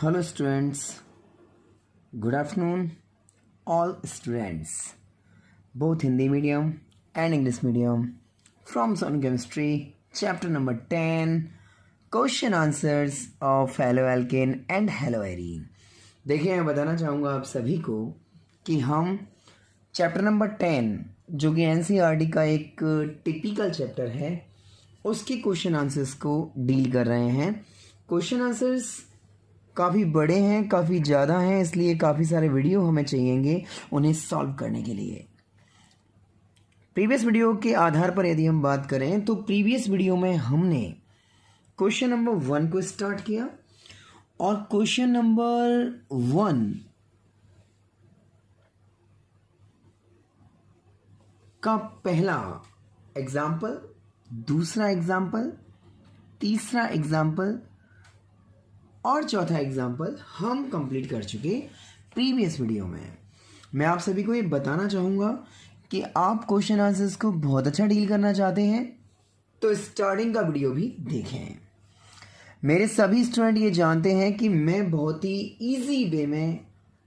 Hello students, good afternoon all students, both Hindi medium and English medium from Sun Chemistry, chapter number 10, question answers of haloalkane and haloarine। देखिए मैं बताना चाहूँगा आप सभी को कि हम चैप्टर नंबर 10 जो कि एनसीईआरटी का एक टिपिकल चैप्टर है उसके क्वेश्चन आंसर्स को डील कर रहे हैं। क्वेश्चन आंसर्स काफ़ी बड़े हैं, काफ़ी ज़्यादा हैं, इसलिए काफ़ी सारे वीडियो हमें चाहिएंगे उन्हें सॉल्व करने के लिए। प्रीवियस वीडियो के आधार पर यदि हम बात करें तो प्रीवियस वीडियो में हमने क्वेश्चन नंबर 1 को स्टार्ट किया और क्वेश्चन नंबर 1 का पहला एग्जाम्पल, दूसरा एग्जाम्पल, तीसरा एग्जाम्पल और चौथा एग्जाम्पल हम कंप्लीट कर चुके प्रीवियस वीडियो में। मैं आप सभी को ये बताना चाहूँगा कि आप क्वेश्चन आंसर्स को बहुत अच्छा डील करना चाहते हैं तो स्टार्टिंग का वीडियो भी देखें। मेरे सभी स्टूडेंट ये जानते हैं कि मैं बहुत ही इजी वे में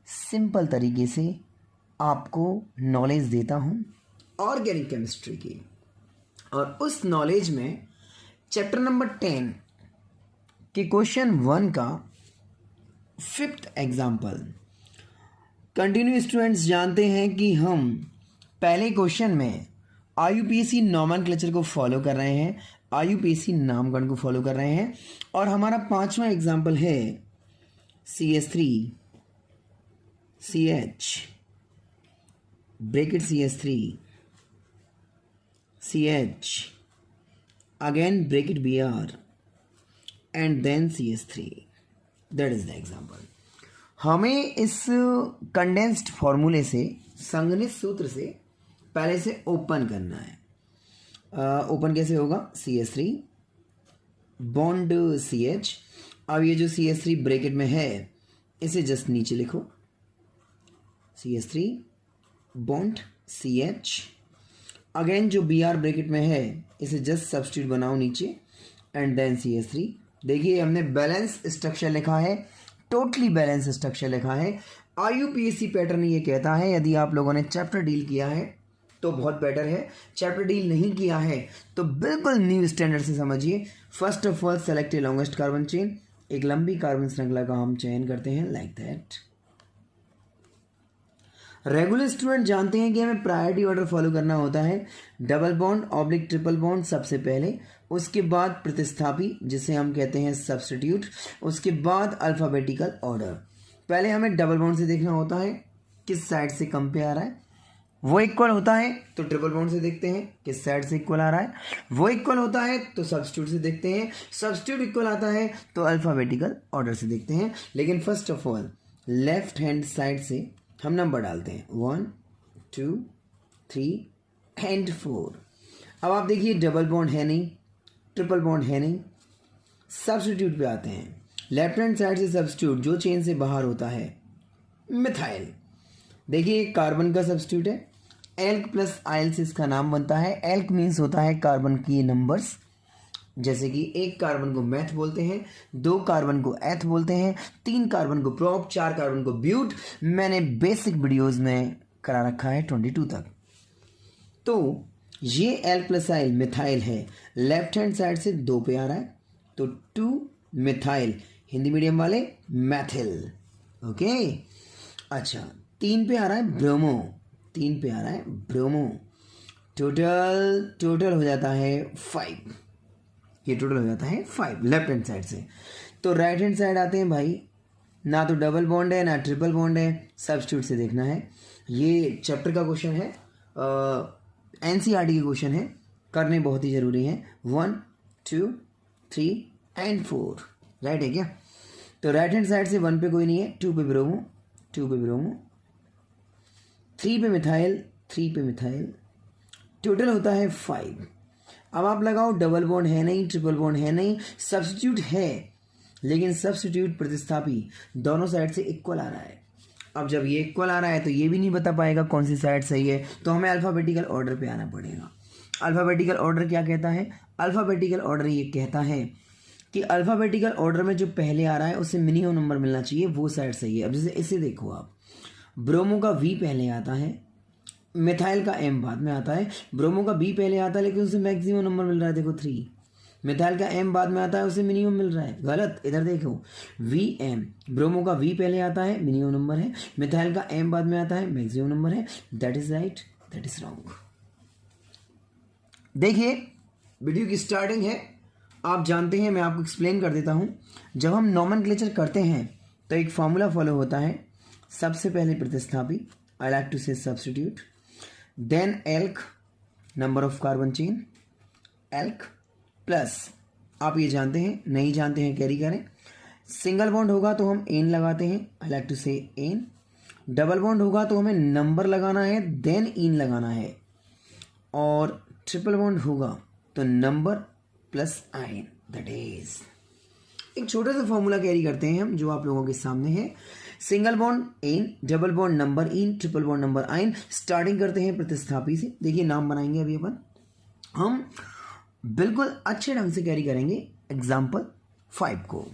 सिंपल तरीके से आपको नॉलेज देता हूँ ऑर्गेनिक केमिस्ट्री की, और उस नॉलेज में चैप्टर नंबर 10 कि क्वेश्चन 1 का 5th एग्जाम्पल। कंटिन्यू स्टूडेंट्स जानते हैं कि हम पहले क्वेश्चन में आईयूपीएसी नॉमेनक्लेचर को फॉलो कर रहे हैं, आईयूपीएसी नामकरण को फॉलो कर रहे हैं, और हमारा 5वां एग्जाम्पल है CH3 CH bracket CH3 CH again bracket Br and then CH3, that is the example। हमें इस कंडेंस्ड फॉर्मूले से, संगणित सूत्र से पहले से ओपन करना है। ओपन कैसे होगा? CH3 bond CH। अब ये जो CH3 ब्रैकेट में है इसे जस्ट नीचे लिखो, CH3 बॉन्ड CH। अगेन जो Br ब्रैकेट में है इसे जस्ट सब्स्टिट्यूट बनाओ नीचे एंड देन CH3। देखिए हमने बैलेंस स्ट्रक्चर लिखा है, टोटली बैलेंस स्ट्रक्चर लिखा है। आईयूपीएसी पैटर्न ये कहता है, यदि आप लोगों ने चैप्टर डील किया है तो बहुत बेटर है, चैप्टर डील नहीं किया है तो बिल्कुल न्यू स्टैंडर्ड से समझिए। First of all select A longest carbon chain, एक लंबी कार्बन श्रृंखला का हम चयन करते हैं लाइक दैट। रेगुलर स्टूडेंट जानते हैं कि हमें प्रायोरिटी ऑर्डर फॉलो करना होता है। Double bond oblique triple bond सबसे पहले, उसके बाद प्रतिस्थापी जिसे हम कहते हैं सब्स्टिट्यूट, उसके बाद अल्फ़ाबेटिकल ऑर्डर। पहले हमें डबल बॉन्ड से देखना होता है किस साइड से कम पे आ रहा है, वो इक्वल होता है तो ट्रिपल बॉन्ड से देखते हैं किस साइड से इक्वल आ रहा है, वो इक्वल होता है तो सब्स्टिट्यूट से देखते हैं, सब्स्टिट्यूट इक्वल आता है तो अल्फ़ाबेटिकल ऑर्डर से देखते हैं। लेकिन first of all left hand side से हम नंबर डालते हैं 1 2 3 एंड 4। अब आप देखिए डबल बॉन्ड है नहीं, ट्रिपल बॉन्ड है नहीं, सब्स्टिट्यूट पे आते हैं। लेफ्ट हैंड साइड से सब्स्टिट्यूट जो चेन से बाहर होता है मिथाइल। देखिए कार्बन का सब्स्टिट्यूट है, एल्क प्लस आयल से इसका नाम बनता है। एल्क मीन्स होता है कार्बन की नंबर्स, जैसे कि 1 कार्बन को मैथ बोलते हैं, 2 कार्बन को एथ बोलते हैं, 3 कार्बन को प्रोप, 4 कार्बन को ब्यूट। मैंने बेसिक वीडियोस में करा रखा है 22 तक। तो ये एल्क प्लस आयल मिथाइल है, लेफ्ट हैंड साइड से 2 पे आ रहा है तो 2 मिथाइल, हिंदी मीडियम वाले मैथिल। ओके अच्छा 3 पे आ रहा है ब्रोमो, 3 पे आ रहा है ब्रोमो। टोटल हो जाता है 5, ये टोटल हो जाता है 5 लेफ्ट हैंड साइड से। तो राइट हैंड साइड आते हैं भाई, ना तो डबल बॉन्ड है ना ट्रिपल बॉन्ड है, सब्स्टिट्यूट से देखना है। ये चैप्टर का क्वेश्चन है, एनसीईआरटी के क्वेश्चन है, करने बहुत ही ज़रूरी है। 1 2 3 एंड 4 राइट है क्या? तो राइट हैंड साइड से 1 पे कोई नहीं है, 2 पे ब्रोमो, 2 पे ब्रोमो, 3 पे मिथाइल, 3 पे मिथाइल, टोटल होता है 5। अब आप लगाओ डबल बॉन्ड है नहीं, ट्रिपल बॉन्ड है नहीं, सब्स्टिट्यूट है लेकिन सब्स्टिट्यूट प्रतिस्थापी दोनों साइड से इक्वल आ रहा है। अब जब ये इक्वल आ रहा है तो ये भी नहीं बता पाएगा कौन सी साइड सही है, तो हमें अल्फ़ाबेटिकल ऑर्डर पे आना पड़ेगा। अल्फ़ाबेटिकल ऑर्डर क्या कहता है? अल्फ़ाबेटिकल ऑर्डर ये कहता है कि अल्फ़ाबेटिकल ऑर्डर में जो पहले आ रहा है उसे मिनिमम नंबर मिलना चाहिए, वो साइड सही है। अब जैसे इसे देखो आप, ब्रोमो का V पहले आता है, मिथाइल का M बाद में आता है, ब्रोमो का B पहले आता है लेकिन उसे मैक्सिमम नंबर मिल रहा है, देखो 3। मिथाइल का M बाद में आता है, उसे मिनिमम मिल रहा है, गलत। इधर देखो VM, ब्रोमो का V पहले आता है, मिनिमम नंबर है, मिथाइल का M बाद में आता है, मैक्सिमम नंबर है। That is right, that is wrong. देखिए वीडियो की स्टार्टिंग है, आप जानते हैं, मैं आपको एक्सप्लेन कर देता हूं। जब हम नॉमेनक्लेचर करते हैं तो एक फॉर्मूला फॉलो होता है। सबसे पहले प्रतिस्थापी, I like to say substitute, then alk, number of carbon chain, alk plus, आप ये जानते हैं, नहीं जानते हैं कैरी करें। सिंगल बॉन्ड होगा तो हम एन लगाते हैं, आई लाइक टू से एन। डबल बॉन्ड होगा तो हमें नंबर लगाना है, देन इन लगाना है। और ट्रिपल बॉन्ड होगा तो नंबर प्लस आइन, दैट इज। एक छोटा सा फॉर्मूला कैरी करते हैं हम, जो आप लोगों के सामने है। Single bond ane, double bond number ene, triple bond number yne. Starting करते हैं प्रतिस्थापी से। देखिए नाम बनाएंगे अभी अपन, हम बिल्कुल अच्छे ढंग से कैरी करेंगे एग्जाम्पल 5 को।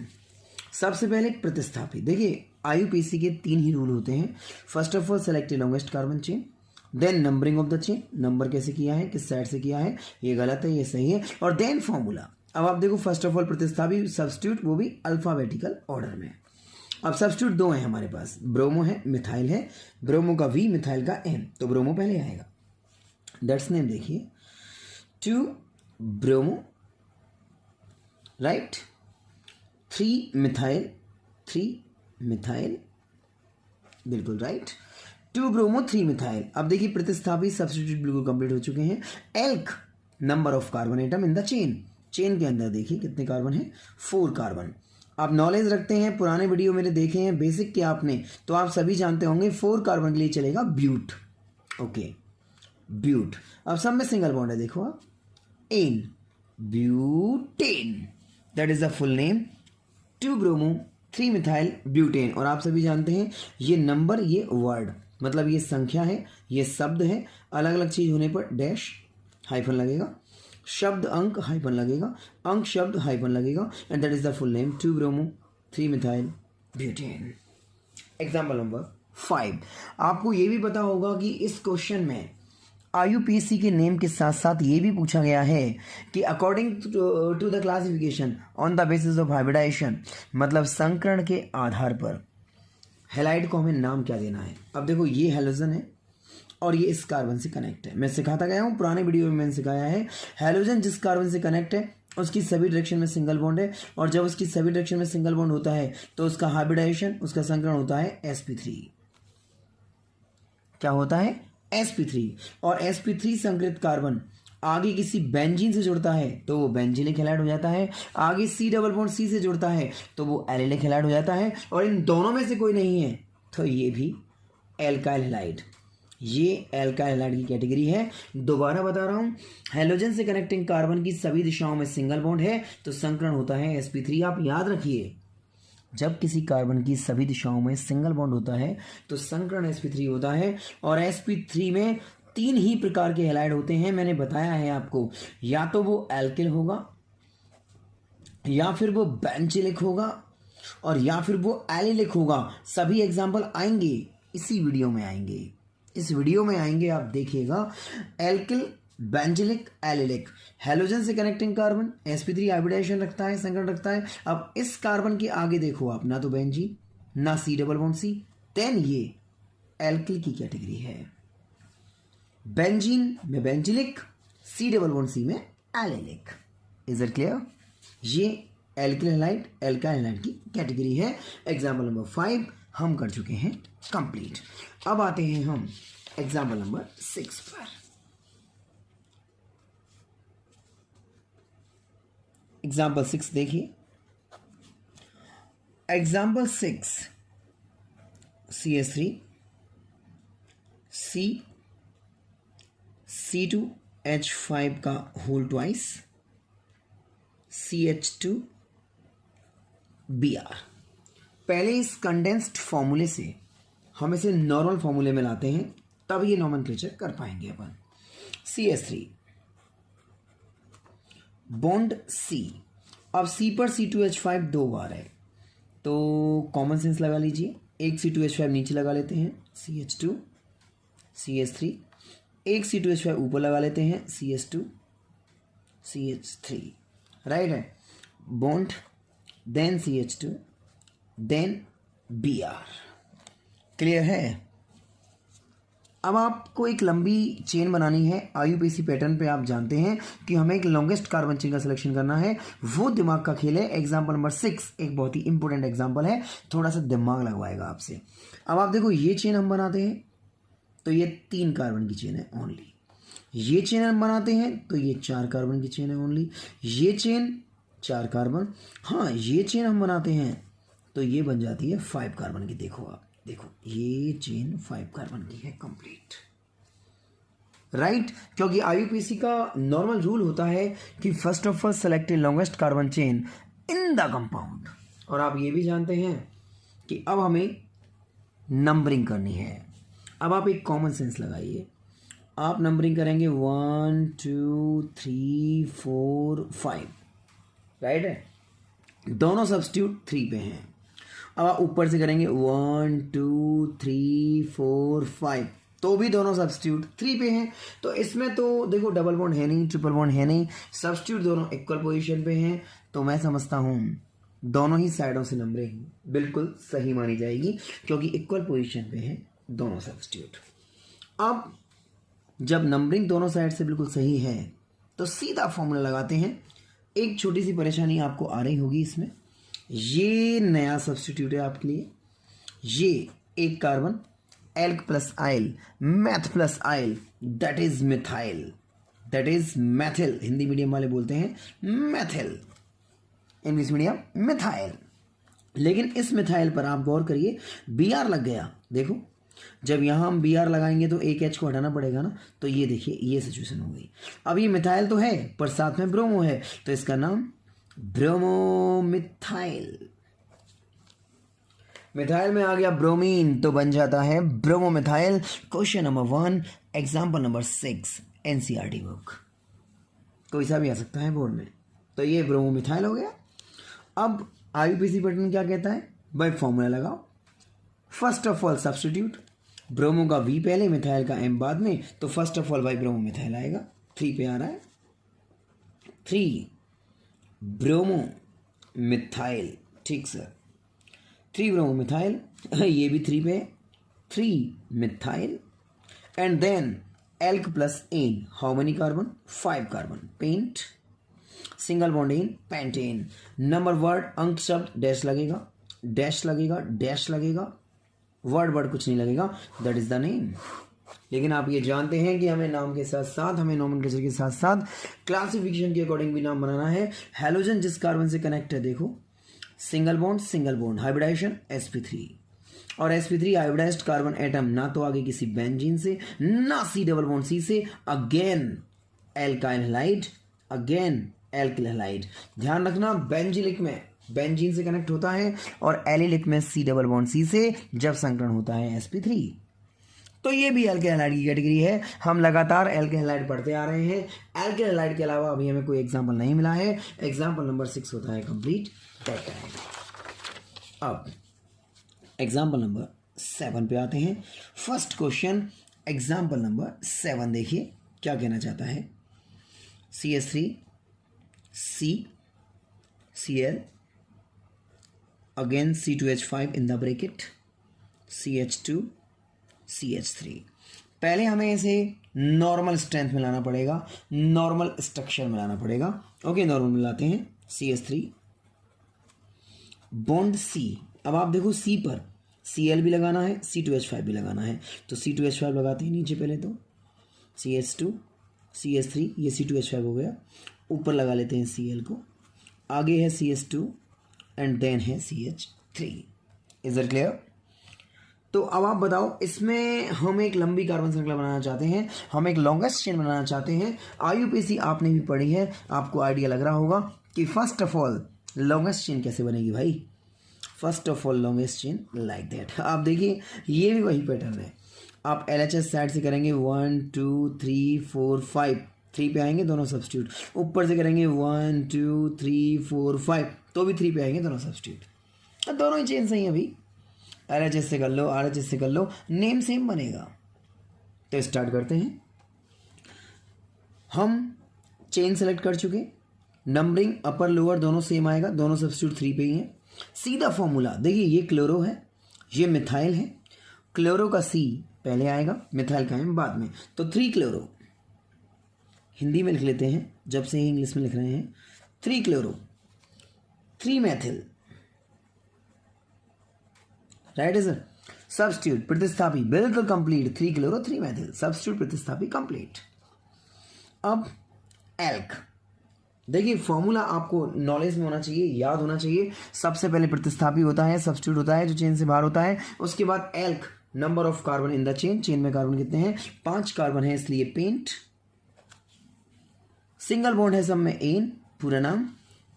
सबसे पहले प्रतिस्थापी। देखिए IUPAC के 3 ही रूल होते हैं। First of all select longest carbon chain, then numbering of the chain, number कैसे किया है, किस साइड से किया है, ये गलत है, ये सही है, और देन फॉर्मूला। अब आप देखो फर्स्ट ऑफ ऑल प्रतिस्थापी सब्स्टिट्यूट, वो भी अल्फाबेटिकल ऑर्डर में। अब सब्स्टिट्यूट 2 है हमारे पास, ब्रोमो है, मिथाइल है। ब्रोमो का V, मिथाइल का M, तो ब्रोमो पहले आएगा। दैट्स नेम देखिए 2 ब्रोमो, राइट, 3 मिथाइल, 3 मिथाइल, बिल्कुल राइट, 2 ब्रोमो 3 मिथाइल। अब देखिए प्रतिस्थापी सब्स्टिट्यूट बिल्कुल कंप्लीट हो चुके हैं। Elk, number of carbon atom in the chain, chain के अंदर देखिए कितने कार्बन है, 4 कार्बन। आप नॉलेज रखते हैं, पुराने वीडियो मेरे देखे हैं बेसिक के आपने, तो आप सभी जानते होंगे 4 कार्बन के लिए चलेगा ब्यूट, ओके ब्यूट। अब सब में सिंगल बॉन्ड है, देखो आप, ane, butane, that is the full name, 2 bromo 3 methyl butane. और आप सभी जानते हैं ये नंबर, ये वर्ड, मतलब ये संख्या है, ये शब्द है। अलग अलग चीज होने पर डैश हाइफन लगेगा, शब्द अंक हाइफन लगेगा, अंक शब्द हाइफन लगेगा, and that is the full name 2 bromo 3 methyl butane. Example number 5। आपको ये भी पता होगा कि इस क्वेश्चन में IUPAC के नेम के साथ साथ ये भी पूछा गया है कि according to the classification on the basis of hybridisation, मतलब संकरण के आधार पर हैलाइड को हमें नाम क्या देना है। अब देखो ये हैलोजन है और ये इस कार्बन से कनेक्ट है। मैं सिखाता गया हूँ, पुराने वीडियो में मैंने सिखाया है, हैलोजन जिस कार्बन से कनेक्ट है उसकी सभी डायरेक्शन में सिंगल बॉन्ड है, और जब उसकी सभी डायरेक्शन में सिंगल बॉन्ड होता है तो उसका हाइब्रिडाइजेशन, उसका संकरण होता है sp3। क्या होता है, sp3। और sp3 संकरित कार्बन आगे किसी बेंजीन से जुड़ता है तो वो बेंजीलिक हैलाइड हो जाता है, आगे C डबल बॉन्ड C से जुड़ता है तो वो एलिलिक हैलाइड हो जाता है, और इन दोनों में से कोई नहीं है तो ये भी एल्काइल हैलाइड, ये एल्काइल हैलाइड की कैटेगरी है। दोबारा बता रहा हूँ, हैलोजन से कनेक्टिंग कार्बन की सभी दिशाओं में सिंगल बॉन्ड है तो संकरण होता है sp3। आप याद रखिए, जब किसी कार्बन की सभी दिशाओं में सिंगल बॉन्ड होता है तो संकरण sp3 होता है। और sp3 में 3 ही प्रकार के हैलाइड होते हैं, मैंने बताया है आपको, या तो वो एल्किल होगा, या फिर वो बेंजिलिक होगा, और या फिर वो एलिलिक होगा। सभी एग्जाम्पल आएंगे इसी वीडियो में, आएंगे इस वीडियो में आएंगे, आप देखिएगा। एल्किल, बेंजिलिक, एलिलिक, हैलोजन से कनेक्टिंग कार्बन sp3 हाइब्रिडाइजेशन रखता है, संकरण रखता है। अब इस कार्बन के आगे देखो आप, ना तो बेंजीन ना C double bond C, then ये एल्किल की कैटेगरी है। बेंजीन में benzylic, C double bond C में एलिलिक। Is it clear? ये एल्किल हैलाइड, एल्काइल हैलाइड की कैटेगरी है। एग्जाम्पल नंबर 5 हम कर चुके हैं कंप्लीट। अब आते हैं हम एग्जाम्पल नंबर 6 पर। एग्जाम्पल 6 देखिए, एग्जाम्पल 6 CH3 C2H5 का होल ट्वाइस CH2 Br। पहले इस कंडेंस्ड फॉर्मूले से हम इसे नॉर्मल फॉर्मूले में लाते हैं, तब ये नॉमेनक्लेचर कर पाएंगे अपन। CH3 बॉन्ड C, अब C पर C2H5 दो बार है, तो कॉमन सेंस लगा लीजिए, एक C2H5 नीचे लगा लेते हैं CH2 CH3, एक C2H5 ऊपर लगा लेते हैं CH2 CH3, राइट है, bond then CH2 then Br, clear है। अब आपको एक लंबी चेन बनानी है IUPAC पैटर्न पे। आप जानते हैं कि हमें एक लॉन्गेस्ट कार्बन चेन का सिलेक्शन करना है, वो दिमाग का खेल है। एग्जाम्पल नंबर 6 एक बहुत ही इंपॉर्टेंट एग्जाम्पल है, थोड़ा सा दिमाग लगवाएगा आपसे। अब आप देखो, ये चेन हम बनाते हैं तो ये 3 कार्बन की चेन है ओनली, ये चेन हम बनाते हैं तो ये 4 कार्बन की चेन है ओनली, ये चेन 4 कार्बन, हाँ ये चेन हम बनाते हैं तो ये बन जाती है 5 कार्बन की। देखो आप, देखो ये चेन 5 कार्बन की है कंप्लीट, राइट। क्योंकि IUPAC का नॉर्मल रूल होता है कि first of all select A longest carbon chain in the compound. और आप ये भी जानते हैं कि अब हमें नंबरिंग करनी है। अब आप एक कॉमन सेंस लगाइए, आप नंबरिंग करेंगे 1 2 3 4 5, राइट है, दोनों सब्स्टिट्यूट 3 पे हैं। अब आप ऊपर से करेंगे 1 2 3 4 5, तो भी दोनों सब्स्टिट्यूट 3 पे हैं। तो इसमें तो देखो डबल बॉन्ड है नहीं, ट्रिपल बॉन्ड है नहीं, सब्स्टिट्यूट दोनों इक्वल पोजीशन पे हैं, तो मैं समझता हूँ दोनों ही साइडों से नंबरिंग बिल्कुल सही मानी जाएगी, क्योंकि इक्वल पोजीशन पे हैं दोनों सब्स्टिट्यूट। अब जब नंबरिंग दोनों साइड से बिल्कुल सही है तो सीधा फॉर्मूला लगाते हैं। एक छोटी सी परेशानी आपको आ रही होगी इसमें, ये नया सब्स्टिट्यूट है आपके लिए, ये एक carbon alk plus yl, meth plus yl, that is methyl, that is methyl, Hindi medium वाले बोलते हैं मैथिल, इंग्लिश मीडियम मिथाइल। लेकिन इस मिथाइल पर आप गौर करिए, Br लग गया। देखो जब यहाँ हम Br लगाएंगे तो एक H को हटाना पड़ेगा ना, तो ये देखिए ये सिचुएशन हो गई। अब ये मिथाइल तो है पर साथ में ब्रोमो है, तो इसका नाम ब्रोमोमिथाइल। मिथाइल में आ गया ब्रोमीन तो बन जाता है bromomethyl. Question number 1 example number 6 NCERT book, कोई सा भी आ सकता है बोर्ड में। तो ये ब्रोमोमिथाइल हो गया। अब IUPAC पैटर्न क्या कहता है भाई, फॉर्मूला लगाओ। First of all substitute, bromo का V पहले, मिथाइल का M बाद में, तो फर्स्ट ऑफ ऑल भाई ब्रोमोमिथाइल आएगा, 3 पे आ रहा है, 3 ब्रोमोमिथाइल, ठीक सर, 3 ब्रोमोमिथाइल, ये भी 3 पे, 3 methyl, and then alk plus ane, how many carbon, 5 carbon, pent, single bond in pentane. Number word अंक शब्द डैश लगेगा, डैश लगेगा, डैश लगेगा, वर्ड कुछ नहीं लगेगा, दैट इज द नेम। लेकिन आप ये जानते हैं कि हमें नाम के साथ साथ, हमें नोमेनक्लेचर के साथ साथ क्लासिफिकेशन के अकॉर्डिंग भी नाम बनाना है। हैलोजन जिस कार्बन से कनेक्ट है, देखो सिंगल बॉन्ड हाइब्रिडाइजेशन sp3, और sp3 हाइब्रिडाइज्ड कार्बन एटम ना तो आगे किसी बेंजीन से, ना C डबल बॉन्ड C से, again alkyl halide, again alkyl halide. ध्यान रखना बेंजीलिक में बेंजीन से कनेक्ट होता है और एलिलिक में C डबल बॉन्ड C से जब संकरण होता है sp3। तो ये भी एल्किल हैलाइड की कैटेगरी है। हम लगातार एल्किल हैलाइड पढ़ते आ रहे हैं। एल्किल हैलाइड के अलावा अभी हमें कोई एग्जाम्पल नहीं मिला है। एग्जाम्पल नंबर 6 होता है कंप्लीट पेटाइन। अब एग्जाम्पल नंबर 7 पे आते हैं। फर्स्ट क्वेश्चन एग्जाम्पल नंबर 7 देखिए क्या कहना चाहता है। CH3 CCl again C2H5 in the bracket, CH2 CH3। पहले हमें इसे नॉर्मल स्ट्रेंथ मिलाना पड़ेगा, नॉर्मल स्ट्रक्चर मिलाना पड़ेगा। ओके, नॉर्मल मिलाते हैं। CH3 bond C। अब आप देखो C पर Cl भी लगाना है, C2H5 भी लगाना है, तो C2H5 लगाते हैं नीचे पहले, तो CH2 CH3, ये C2H5 हो गया। ऊपर लगा लेते हैं Cl को, आगे है CH2 एंड देन है CH3। Is it clear? तो अब आप बताओ, इसमें हम एक लंबी कार्बन श्रृंखला बनाना चाहते हैं, हम एक लॉन्गेस्ट चेन बनाना चाहते हैं। IUPAC आपने भी पढ़ी है, आपको आइडिया लग रहा होगा कि first of all longest chain कैसे बनेगी भाई। First of all longest chain like that. आप देखिए ये भी वही पैटर्न है। आप LHS साइड से करेंगे 1 2 3 4 5, 3 पे आएंगे दोनों सब्स्टिट्यूट, ऊपर से करेंगे 1 2 3 4 5 तो भी 3 पे आएंगे दोनों सब्स्टिट्यूट। दोनों ही चेन सही है अभी, LHS से कर लो, RHS से कर लो, नेम सेम बनेगा। तो स्टार्ट करते हैं। हम चेन सेलेक्ट कर चुके, नंबरिंग अपर लोअर दोनों सेम आएगा, दोनों सब्स्टिट्यूट 3 पे ही है। सीधा फॉर्मूला देखिए, ये क्लोरो है, ये मिथाइल है, क्लोरो का C पहले आएगा, मिथाइल का M बाद में, तो 3 क्लोरो, हिंदी में लिख लेते हैं जब से ही इंग्लिश में लिख रहे हैं, 3 क्लोरो 3 मैथिल, राइट है सर। सब्स्टिट्यूट प्रतिस्थापी बिल्कुल कंप्लीट, 3 क्लोरो 3 मैथिल, सब्स्टिट्यूट प्रतिस्थापी कंप्लीट। अब एल्क, देखिए फॉर्मूला आपको नॉलेज में होना चाहिए, याद होना चाहिए। सबसे पहले प्रतिस्थापी होता है, सब्स्टिट्यूट होता है जो चेन से बाहर होता है, उसके बाद elk number of carbon in the chain, chain में कार्बन कितने हैं, 5 कार्बन है इसलिए पेंट, सिंगल बॉन्ड है सब में एन पूरा नाम,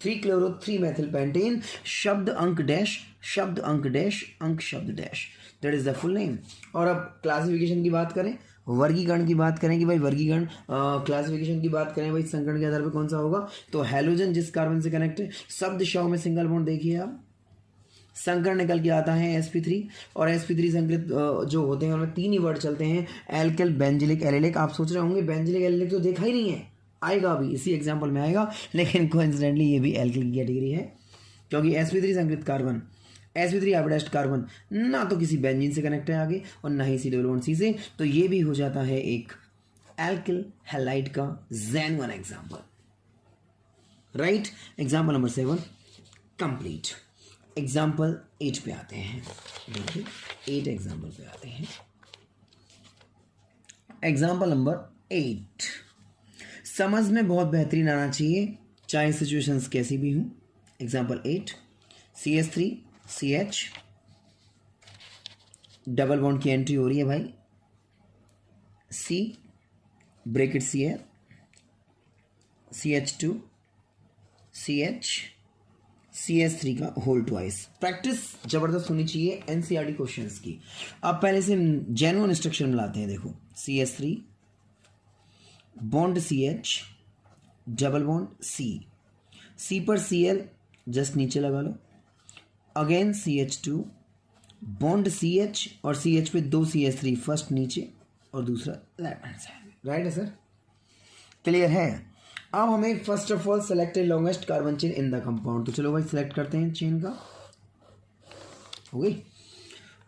3 क्लोरो 3 मैथिल पेंटेन, शब्द अंक डैश, शब्द अंक डैश, अंक शब्द dash, that is the full name. और अब क्लासिफिकेशन की बात करें, वर्गीकरण की बात करें कि भाई वर्गीकरण, क्लासिफिकेशन की बात करें भाई संकरण के आधार पर कौन सा होगा, तो हैलोजन जिस कार्बन से कनेक्ट है, शब्द शव में सिंगल बॉन्ड देखिए आप, संकरण निकल के आता है sp3, और sp3 संकलित जो होते हैं उनमें 3 ही वर्ड चलते हैं, एल्किल बेंजिलिक एलिलिक। आप सोच रहे होंगे बेंजिलिक एलिलिक तो देखा ही नहीं है, आएगा अभी इसी एग्जाम्पल में आएगा, लेकिन कोइंसिडेंटली ये भी एल्किल की कैटेगरी है, क्योंकि sp3 संकलित कार्बन, sp3 हाइब्रिडाइज्ड कार्बन ना तो किसी बेंजीन से कनेक्ट है आगे और ना ही C+C से, तो ये भी हो जाता है एक एल्किल हैलाइड का genuine example, right. Example number 7 complete. Example 8 पे आते हैं, देखिए 8 एग्जाम्पल पे आते हैं। एग्जाम्पल नंबर 8, समझ में बहुत बेहतरीन आना चाहिए चाहे सिचुएशंस कैसी भी हूँ। Example 8, CH3 CH, double bond की एंट्री हो रही है भाई, C bracket Cl, CH2 CH, CH3 का होल ट्वाइस। प्रैक्टिस जबरदस्त होनी चाहिए NCERT क्वेश्चंस की। अब पहले से जेन्युइन इंस्ट्रक्शन मिलाते हैं, देखो CH3 bond CH, double bond C पर Cl जस्ट नीचे लगा लो, अगेन CH2 बॉन्ड CH और CH पे 2 CH3, फर्स्ट नीचे और दूसरा लेफ्ट हैंड साइड में, राइट है सर, क्लियर है। अब हमें first of all select longest carbon chain in the compound, तो चलो भाई सिलेक्ट करते हैं चेन का, हो गई।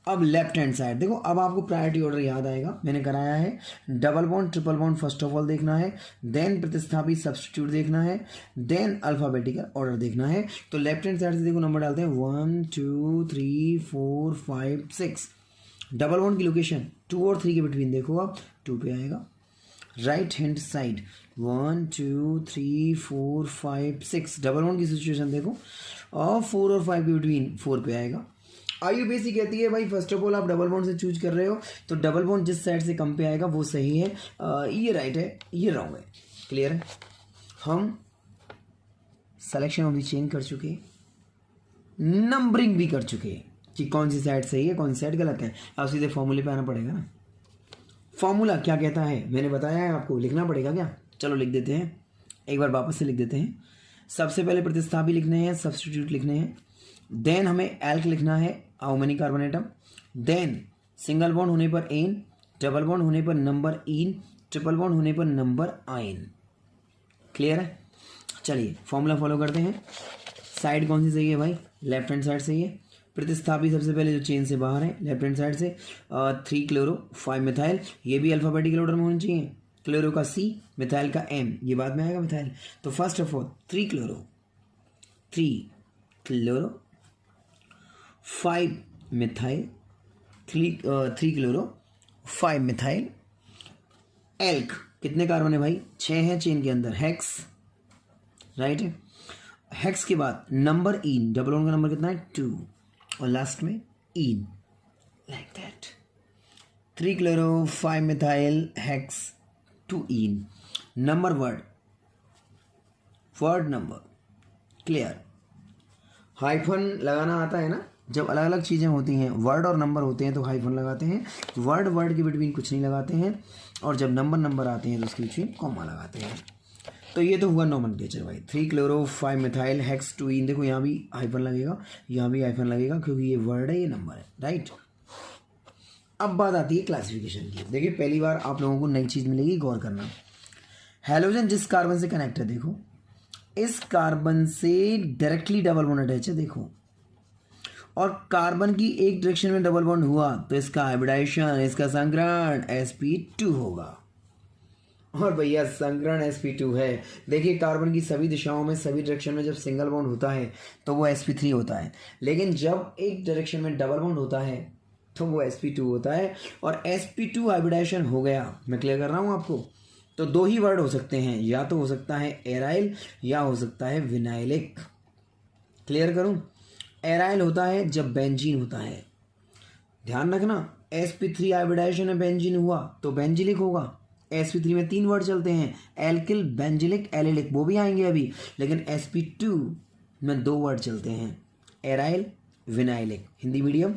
अब लेफ्ट हैंड साइड देखो, अब आपको प्रायोरिटी ऑर्डर याद आएगा, मैंने कराया है, double bond triple bond first of all देखना है, देन प्रतिस्थापी सब्स्टिट्यूट देखना है, देन अल्फाबेटिकल ऑर्डर देखना है। तो लेफ्ट हैंड साइड से देखो नंबर डालते हैं 1 2 3 4 5 6, डबल बॉन्ड की लोकेशन 2 और 3 के बिटवीन देखो आप 2 पे आएगा। Right hand side 1 2 3 4 5 6, double bond की सिचुएशन देखो, और 4 और 5 के बिटवीन 4 पे आएगा। IUPAC कहती है भाई फर्स्ट ऑफ ऑल आप डबल बॉन्ड से चूज कर रहे हो, तो डबल बॉन्ड जिस साइड से कम पे आएगा वो सही है, ये राइट है, ये रॉन्ग है, क्लियर है। हम सिलेक्शन ऑफ द चेन कर चुके, नंबरिंग भी कर चुके कि कौन सी साइड सही है कौन सी साइड गलत है। अब सीधे फॉर्मूले पे आना पड़ेगा ना, फॉर्मूला क्या कहता है मैंने बताया है आपको, लिखना पड़ेगा क्या, चलो लिख देते हैं, एक बार वापस से लिख देते हैं। सबसे पहले प्रतिस्थापी लिखने हैं, सब्स्टिट्यूट लिखने हैं, देन हमें एल्क लिखना है, how many carbon atom, then single bond होने पर एन, डबल बॉन्ड होने पर नंबर इन, ट्रिपल बॉन्ड होने पर नंबर आइन, क्लियर है। चलिए फॉर्मूला फॉलो करते हैं। साइड कौन सी सही है भाई, लेफ्ट हैंड साइड सही है। प्रतिस्थापी सबसे पहले जो चेन से बाहर है लेफ्ट हैंड साइड से 3 क्लोरो 5 मिथाइल, ये भी अल्फाबेटिकल ऑर्डर में होनी चाहिए, क्लोरो का C, मिथाइल का M, ये बाद में आएगा मिथाइल। तो first of all 3 chloro 5 methyl, 3 chloro 5 methyl. Elk कितने कार्बन है भाई, 6 है चेन के अंदर, हेक्स, राइट है। हेक्स के बाद नंबर इन, डबल बॉन्ड का नंबर कितना है 2, और लास्ट में yne, like that. 3 chloro 5 methyl hex 2 yne, number word number, clear. Hyphen लगाना आता है ना, जब अलग अलग चीज़ें होती हैं, वर्ड और नंबर होते हैं तो हाइफन लगाते हैं, वर्ड के बिटवीन कुछ नहीं लगाते हैं, और जब नंबर आते हैं तो उसके बिटवीन कॉमा लगाते हैं। तो ये तो हुआ नॉमेनक्लेचर भाई। 3 क्लोरो 5 मिथाइल हेक्स 2 इन, देखो यहाँ भी हाइफन लगेगा, यहाँ भी हाइफन लगेगा, क्योंकि ये वर्ड है, ये नंबर है, राइट। अब बात आती है क्लासिफिकेशन की। देखिए पहली बार आप लोगों को नई चीज़ मिलेगी, गौर करना। हैलोजन जिस कार्बन से कनेक्ट है, देखो इस कार्बन से डायरेक्टली डबल बॉन्ड अटैच है, देखो, और कार्बन की एक डायरेक्शन में डबल बॉन्ड हुआ तो इसका हाइब्रिडाइजेशन, इसका संकरण sp2 होगा। और भैया संकरण sp2 है। देखिए कार्बन की सभी दिशाओं में, सभी डायरेक्शन में जब सिंगल बॉन्ड होता है तो वो sp3 होता है, लेकिन जब एक डायरेक्शन में डबल बॉन्ड होता है तो वो sp2 होता है। और sp2 हाइब्रिडाइजेशन हो गया, मैं क्लियर कर रहा हूँ आपको। तो दो ही वर्ड हो सकते हैं, या तो हो सकता है एराइल या हो सकता है विनाइलिक। क्लियर करूँ? एराइल होता है जब बेंजीन होता है, ध्यान रखना, sp3 हाइब्रिडाइजेशन में बेंजीन हुआ तो बेंजिलिक होगा। sp3 में 3 वर्ड चलते हैं, एल्किल, बेंजिलिक, एलिलिक, वो भी आएंगे अभी, लेकिन sp2 में 2 वर्ड चलते हैं, aryl, vinylic. Hindi medium,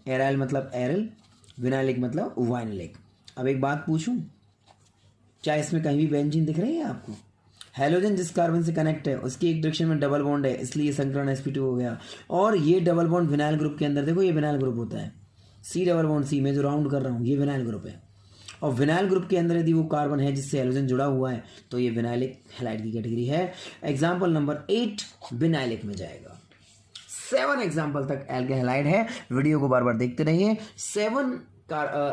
aryl मतलब एरिल, विनाइलिक मतलब वाइनलिक। अब एक बात पूछूं, क्या इसमें कहीं भी बेंजीन दिख रही है आपको? हैलोजन जिस कार्बन से कनेक्ट है उसकी एक डायरेक्शन में डबल बॉन्ड है, इसलिए संकरण sp2 हो गया। और ये डबल बॉन्ड विनाइल ग्रुप के अंदर, देखो ये विनाइल ग्रुप होता है, C डबल बॉन्ड C, में जो राउंड कर रहा हूँ ये विनाइल ग्रुप है। और विनाइल ग्रुप के अंदर यदि वो कार्बन है जिससे हैलोजन जुड़ा हुआ है तो ये विनाइलिक हैलाइड की कैटेगरी है। एग्जाम्पल नंबर 8 विनाइलिक में जाएगा। 7 एग्जाम्पल तक एल्काइल हैलाइड है, वीडियो को बार बार देखते रहिए। 7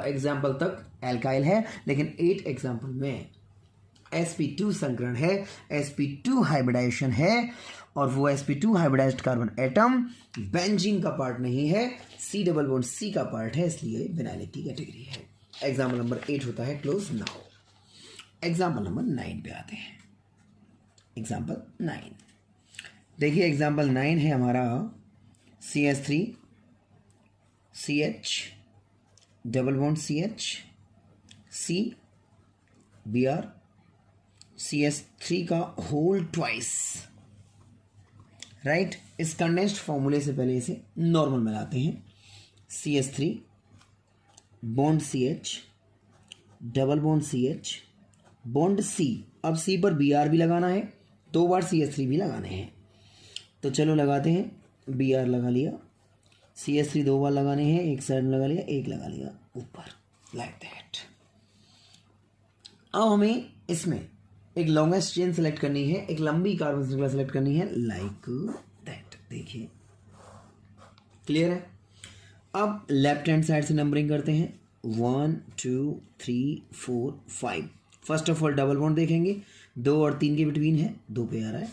एग्जाम्पल तक एल्काइल है, लेकिन 8 एग्जाम्पल में sp2 संकरण है, sp2 हाइब्रिडाइजेशन है, और वो sp2 hybridised carbon atom benzene का पार्ट नहीं है, C डबल बॉन्ड C का पार्ट है, इसलिए विनाइलिक की कैटेगरी है। एग्जाम्पल नंबर 8 होता है क्लोज नाउ। एग्जाम्पल नंबर 9 पे आते हैं। एग्जाम्पल 9 देखिए, एग्जाम्पल 9 है हमारा CH3 CH double bond CH C Br CH3 का होल ट्वाइस, राइट। इस कंडेंस्ड फॉर्मूले से पहले इसे नॉर्मल में लाते हैं। CH3 bond CH double bond CH bond C, अब C पर Br भी लगाना है, 2 बार CH3 भी लगाने हैं, तो चलो लगाते हैं। Br लगा लिया, CH3 2 बार लगाने हैं, एक साइड में लगा लिया, एक लगा लिया ऊपर, लाइक दैट। अब हमें इसमें एक लॉन्गेस्ट चेन सेलेक्ट करनी है, एक लंबी कार्बन श्रृंखला सेलेक्ट करनी है, लाइक दैट। देखिए क्लियर है? अब लेफ्ट हैंड साइड से नंबरिंग करते हैं, 1 2 3 4 5। First of all double bond देखेंगे, 2 और 3 के बिटवीन है, 2 पे आ रहा है।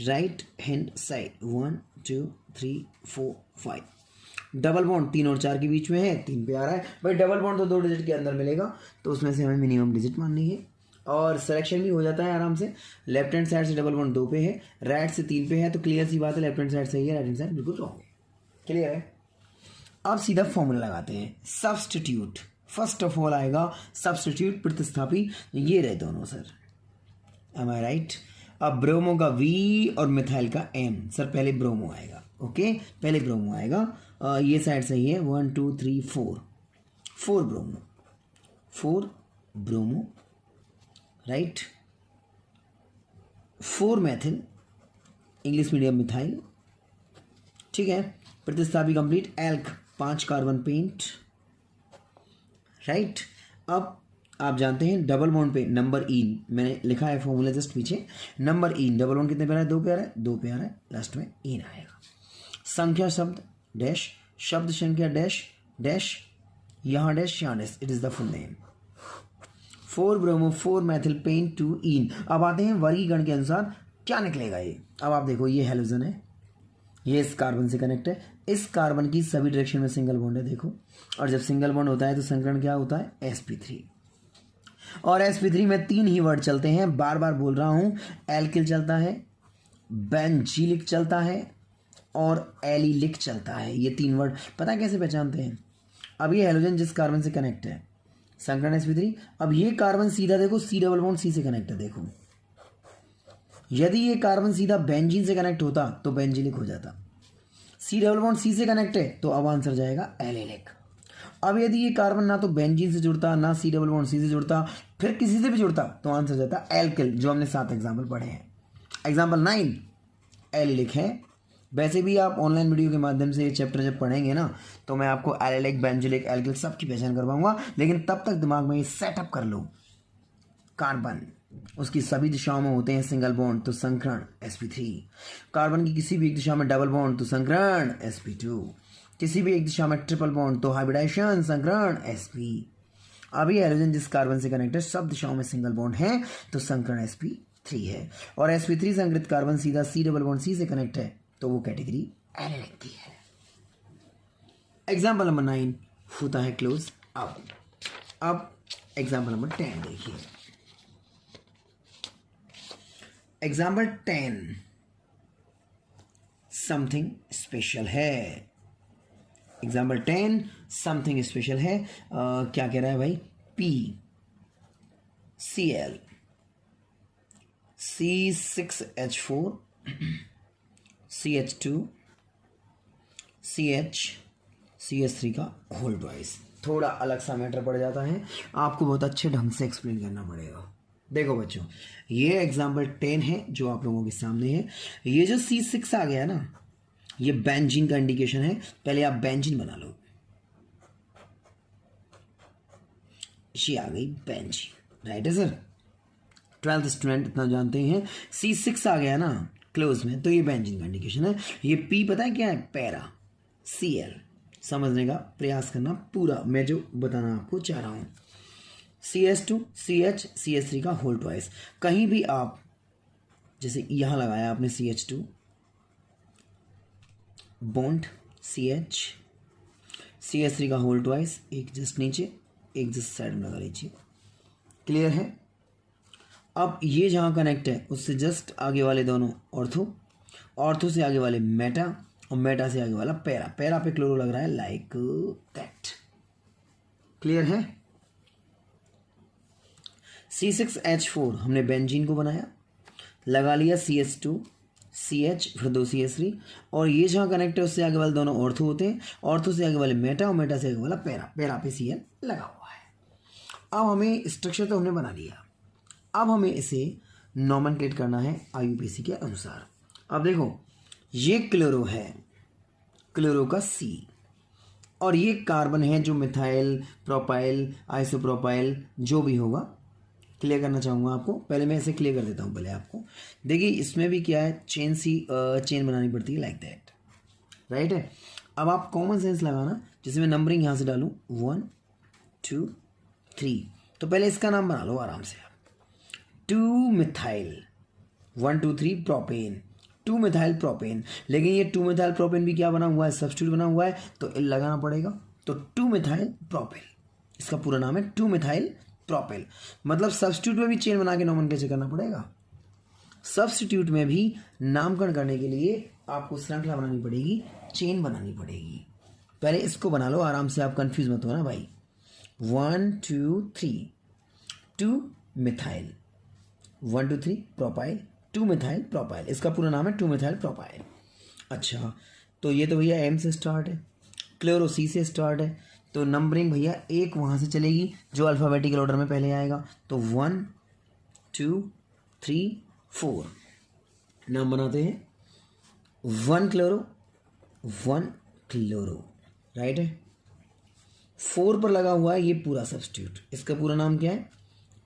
Right hand side 1 2 3 4 5, double bond 3 और 4 के बीच में है, 3 पे आ रहा है। भाई डबल बॉन्ड तो 2 डिजिट के अंदर मिलेगा, तो उसमें से हमें मिनिमम डिजिट माननी है, और सिलेक्शन भी हो जाता है आराम से। लेफ्ट हैंड साइड से डबल बॉन्ड 2 पे है, राइट से 3 पे है, तो क्लियर सी बात है, लेफ्ट हैंड साइड सही है, राइट हैंड साइड बिल्कुल रॉन्ग है। क्लियर है? अब सीधा फॉर्मूला लगाते हैं, सब्स्टिट्यूट। फर्स्ट ऑफ ऑल आएगा सब्स्टिट्यूट, प्रतिस्थापी, ये रहे दोनों सर, एम आई राइट। अब ब्रोमो का V और मिथाइल का M, सर पहले ब्रोमो आएगा, ओके पहले ब्रोमो आएगा। ये साइड सही है, 1 2 3 4 bromo, 4 bromo, right, 4 Maithil, English medium methyl, ठीक है। प्रतिस्थापी complete, elk 5 carbon pent, right. अब आप जानते हैं डबल बॉन्ड पे नंबर इन, मैंने लिखा है फॉर्मूला जस्ट पीछे, नंबर इन, डबल बॉन्ड कितने पे आ रहा है, 2 पे आ रहा है, 2 पे आ रहा है, लास्ट में इन आएगा। संख्या शब्द डैश, शब्द संख्या डैश डैश, यहाँ डैश यहाँ dash, it is the full name. 4 bromo 4 methyl pent 2 ene. अब आते हैं वर्गीकरण के अनुसार क्या निकलेगा ये। अब आप देखो, ये हैलोजन है, ये इस कार्बन से कनेक्ट है, इस कार्बन की सभी डायरेक्शन में सिंगल बॉन्ड है, देखो, और जब सिंगल बॉन्ड होता है तो संकरण क्या होता है, sp3। और sp3 में 3 ही वर्ड चलते हैं, बार बार बोल रहा हूं, एल्किल चलता है, बेंजीलिक चलता है, और एलिलिक चलता है। ये 3 वर्ड पता कैसे पहचानते हैं? अब ये हैलोजन जिस कार्बन से कनेक्ट है, संकरण sp3, अब ये कार्बन सीधा देखो C डबल बॉन्ड C से कनेक्ट है, देखो, यदि ये कार्बन सीधा बेंजीन से कनेक्ट होता तो बेंजीलिक हो जाता, सी डबल बॉन्ड सी से कनेक्ट है तो अब आंसर जाएगा एलिलिक। अब यदि ये कार्बन ना तो बेंजीन से जुड़ता, ना सी डबल बॉन्ड सी से जुड़ता, फिर किसी से भी जुड़ता, तो आंसर जाता एल्किल, जो हमने 7 एग्जाम्पल पढ़े हैं। एग्जाम्पल 9 एलिलिक है। वैसे भी आप ऑनलाइन वीडियो के माध्यम से ये चैप्टर जब पढ़ेंगे ना, तो मैं आपको एलिलिक, बेंजोइक, एल्किल सब की पहचान करवाऊंगा। लेकिन तब तक दिमाग में ये सेटअप कर लो, कार्बन उसकी सभी दिशाओं में होते हैं सिंगल बॉन्ड तो संकरण sp3, कार्बन की किसी भी एक दिशा में डबल बॉन्ड तो संकरण sp2, किसी भी एक दिशा में ट्रिपल बॉन्ड तो हाइब्रिडाइजेशन संकरण sp। अभी हाइड्रोजन जिस कार्बन से कनेक्ट है सब दिशाओं में सिंगल बॉन्ड है तो संकरण sp3 है, और sp3 संकरित कार्बन सीधा सी डबल बॉन्ड सी से कनेक्ट है तो वो कैटेगरी एलिलिक की है। एग्जाम्पल नंबर 9 होता है क्लोज। अब एग्जाम्पल नंबर 10 देखिए। एग्जाम्पल 10 समथिंग स्पेशल है। एग्जाम्पल 10 समथिंग स्पेशल है। क्या कह रहा है भाई? PCl C6H4 CH2 CH3 का होल ट्वाइस। थोड़ा अलग सा मैटर पड़ जाता है, आपको बहुत अच्छे ढंग से एक्सप्लेन करना पड़ेगा। देखो बच्चों, ये एग्जाम्पल 10 है जो आप लोगों के सामने है। ये जो C6 आ गया ना, ये बेंजीन का इंडिकेशन है। पहले आप बेंजीन बना लो, ये आ गई बेंजीन, राइट है सर। 12th स्टूडेंट इतना जानते हैं। C6 आ गया ना क्लोज में, तो ये बेंजीन का इंडिकेशन है। ये P पता है क्या है? पैरा। Cl समझने का प्रयास करना पूरा, मैं जो बताना आपको चाह रहा हूं। CH2 CH CH3 का होल ट्वाइस। कहीं भी आप जैसे यहां लगाया आपने CH2 बॉन्ड CH CH3 का होल ट्वाइस, एक जस्ट नीचे एक जस्ट साइड में लगा लीजिए। क्लियर है? अब ये जहां कनेक्ट है उससे जस्ट आगे वाले दोनों ऑर्थो से आगे वाले मेटा, और मेटा से आगे वाला पैरा। पैरा पे क्लोरो लग रहा है लाइक दैट। क्लियर है? C6H4 हमने बेंजीन को बनाया, लगा लिया CH2 CH फिर 2 CH3, और ये जहां कनेक्ट है उससे आगे वाले दोनों ऑर्थो होते हैं, ऑर्थो से आगे वाले मेटा, और मेटा से आगे वाला पैरा। पैरा पे Cl लगा हुआ है। अब हमें स्ट्रक्चर तो हमने बना लिया, अब हमें इसे नॉमेनक्लेट करना है IUPAC के अनुसार। अब देखो, ये क्लोरो है, क्लोरो का C, और ये कार्बन है जो मिथाइल, प्रोपाइल, आइसोप्रोपाइल जो भी होगा। क्लियर करना चाहूँगा आपको, पहले मैं इसे क्लियर कर देता हूँ पहले आपको। देखिए इसमें भी क्या है, चेन बनानी पड़ती है लाइक दैट, राइट है। अब आप कॉमन सेंस लगाना, जैसे मैं नंबरिंग यहाँ से डालूँ 1 2 3, तो पहले इसका नाम बना लो आराम से। 2 मिथाइल 1 2 3 प्रोपेन, 2 मिथाइल प्रोपेन। लेकिन ये 2 मिथाइल प्रोपेन भी क्या बना हुआ है? सब्स्टिट्यूट बना हुआ है, तो एल लगाना पड़ेगा। तो 2 मिथाइल प्रोपेल, इसका पूरा नाम है 2 मिथाइल प्रोपेल। मतलब सब्स्टिट्यूट में भी चेन बना के नॉमेनक्लेचर करना पड़ेगा। सब्स्टिट्यूट में भी नामकरण करने के लिए आपको श्रृंखला बनानी पड़ेगी, चेन बनानी पड़ेगी। पहले इसको बना लो आराम से, आप कंफ्यूज मत हो ना भाई। 1 2 3 2 मिथाइल 1 2 3 प्रोपाइल, 2 मिथाइल प्रोपाइल, इसका पूरा नाम है 2 मिथाइल प्रोपाइल। अच्छा, तो ये तो भैया M से स्टार्ट है, क्लोरो C से स्टार्ट है, तो नंबरिंग भैया एक वहाँ से चलेगी जो अल्फ़ाबेटिकल ऑर्डर में पहले आएगा। तो 1 2 3 4 नाम बनाते हैं। 1 क्लोरो राइट है। 4 पर लगा हुआ है ये पूरा सब्स्टिट्यूट, इसका पूरा नाम क्या है?